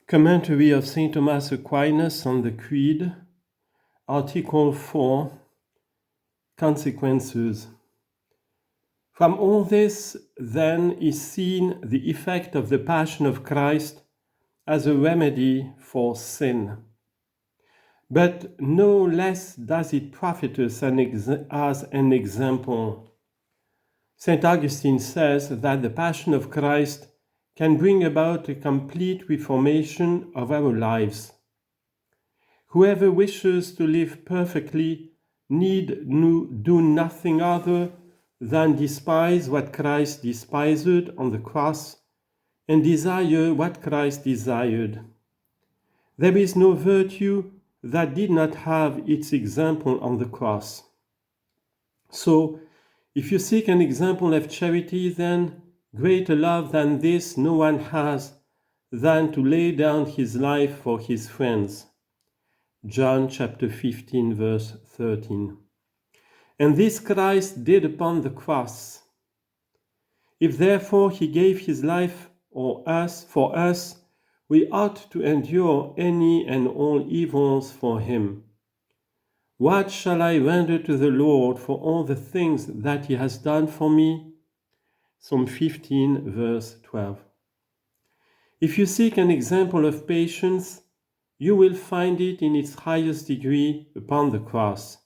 Commentary of St Thomas Aquinas on the Creed, Article 4, Consequences. From all this, then, is seen the effect of the Passion of Christ as a remedy for sin. But no less does it profit us as an example. St. Augustine says that the Passion of Christ can bring about a complete reformation of our lives. Whoever wishes to live perfectly need do nothing other than despise what Christ despised on the cross and desire what Christ desired. There is no virtue that did not have its example on the cross. So, if you seek an example of charity, then greater love than this no one has than to lay down his life for his friends. John chapter 15, verse 13. And this Christ did upon the cross. If therefore he gave his life for us, we ought to endure any and all evils for him. What shall I render to the Lord for all the things that he has done for me? Psalm 15, verse 12. If you seek an example of patience, you will find it in its highest degree upon the cross.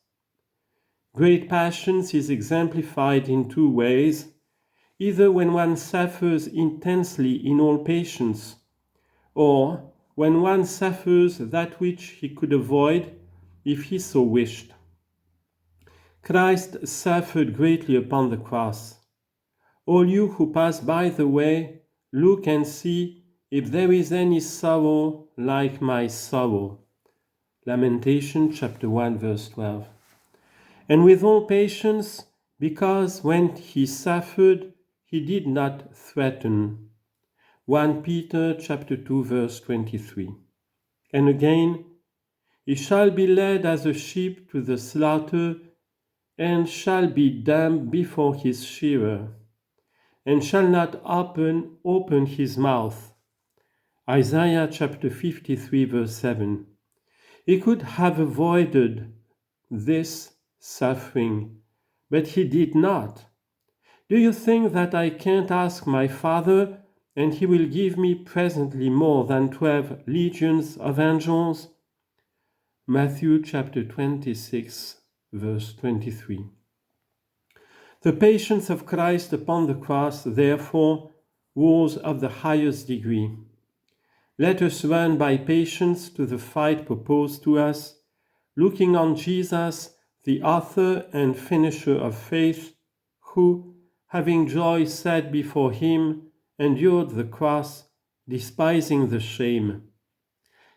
Great patience is exemplified in two ways, either when one suffers intensely in all patience, or when one suffers that which he could avoid if he so wished. Christ suffered greatly upon the cross. All you who pass by the way, look and see if there is any sorrow like my sorrow. Lamentation chapter 1 verse 12. And with all patience, because when he suffered, he did not threaten. 1 Peter chapter 2 verse 23. And again, he shall be led as a sheep to the slaughter, and shall be dumb before his shearer, and shall not open his mouth. Isaiah chapter 53 verse 7. He could have avoided this suffering, but he did not. Do you think that I can't ask my Father, and he will give me presently more than 12 legions of angels? Matthew chapter 26, verse 23. The patience of Christ upon the cross, therefore, was of the highest degree. Let us run by patience to the fight proposed to us, looking on Jesus, the author and finisher of faith, who, having joy set before him, endured the cross, despising the shame.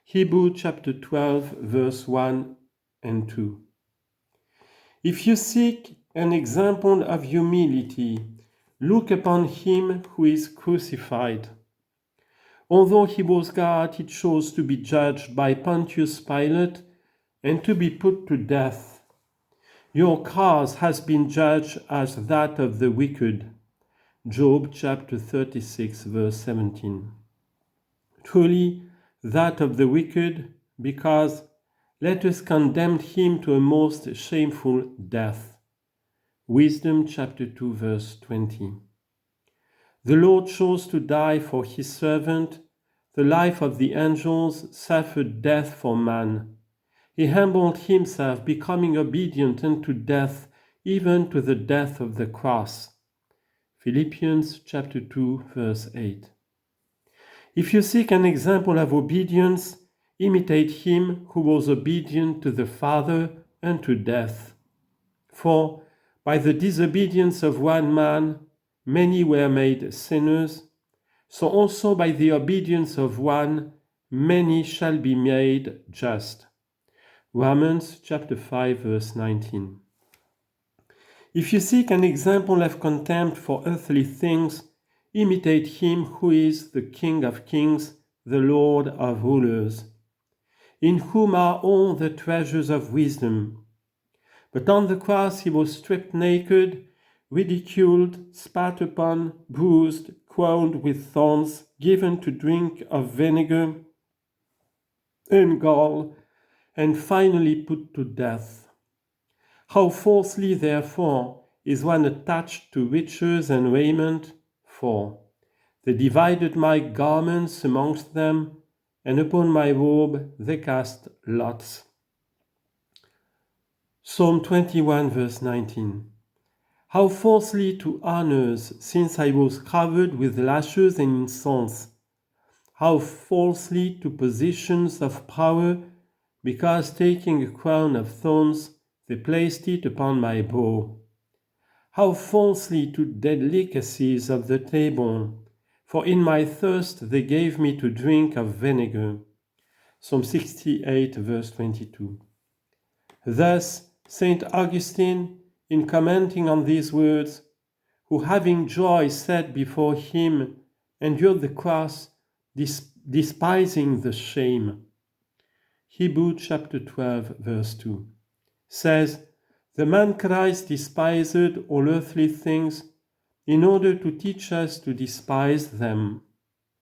Hebrews chapter 12, verse 1 and 2. If you seek an example of humility, look upon him who is crucified. Although he was God, he chose to be judged by Pontius Pilate and to be put to death. Your cause has been judged as that of the wicked. Job chapter 36, verse 17. Truly, that of the wicked, because let us condemn him to a most shameful death. Wisdom chapter 2, verse 20. The Lord chose to die for his servant. The life of the angels suffered death for man. He humbled himself, becoming obedient unto death, even to the death of the cross. Philippians chapter 2, verse 8. If you seek an example of obedience, imitate him who was obedient to the Father unto death. For by the disobedience of one man, many were made sinners, so also by the obedience of one, many shall be made just. Romans chapter 5, verse 19. If you seek an example of contempt for earthly things, imitate him who is the King of kings, the Lord of rulers, in whom are all the treasures of wisdom. But on the cross he was stripped naked, ridiculed, spat upon, bruised, crowned with thorns, given to drink of vinegar, and gall, and finally put to death. How falsely, therefore, is one attached to riches and raiment, for they divided my garments amongst them, and upon my robe they cast lots. Psalm 21, verse 19. How falsely to honors, since I was covered with lashes and insults. How falsely to positions of power, because taking a crown of thorns, they placed it upon my brow. How falsely to delicacies of the table, for in my thirst they gave me to drink of vinegar. Psalm 68, verse 22. Thus, St. Augustine, in commenting on these words, who having joy set before him, endured the cross, despising the shame. Hebrews chapter 12, verse 2, says, the man Christ despised all earthly things in order to teach us to despise them.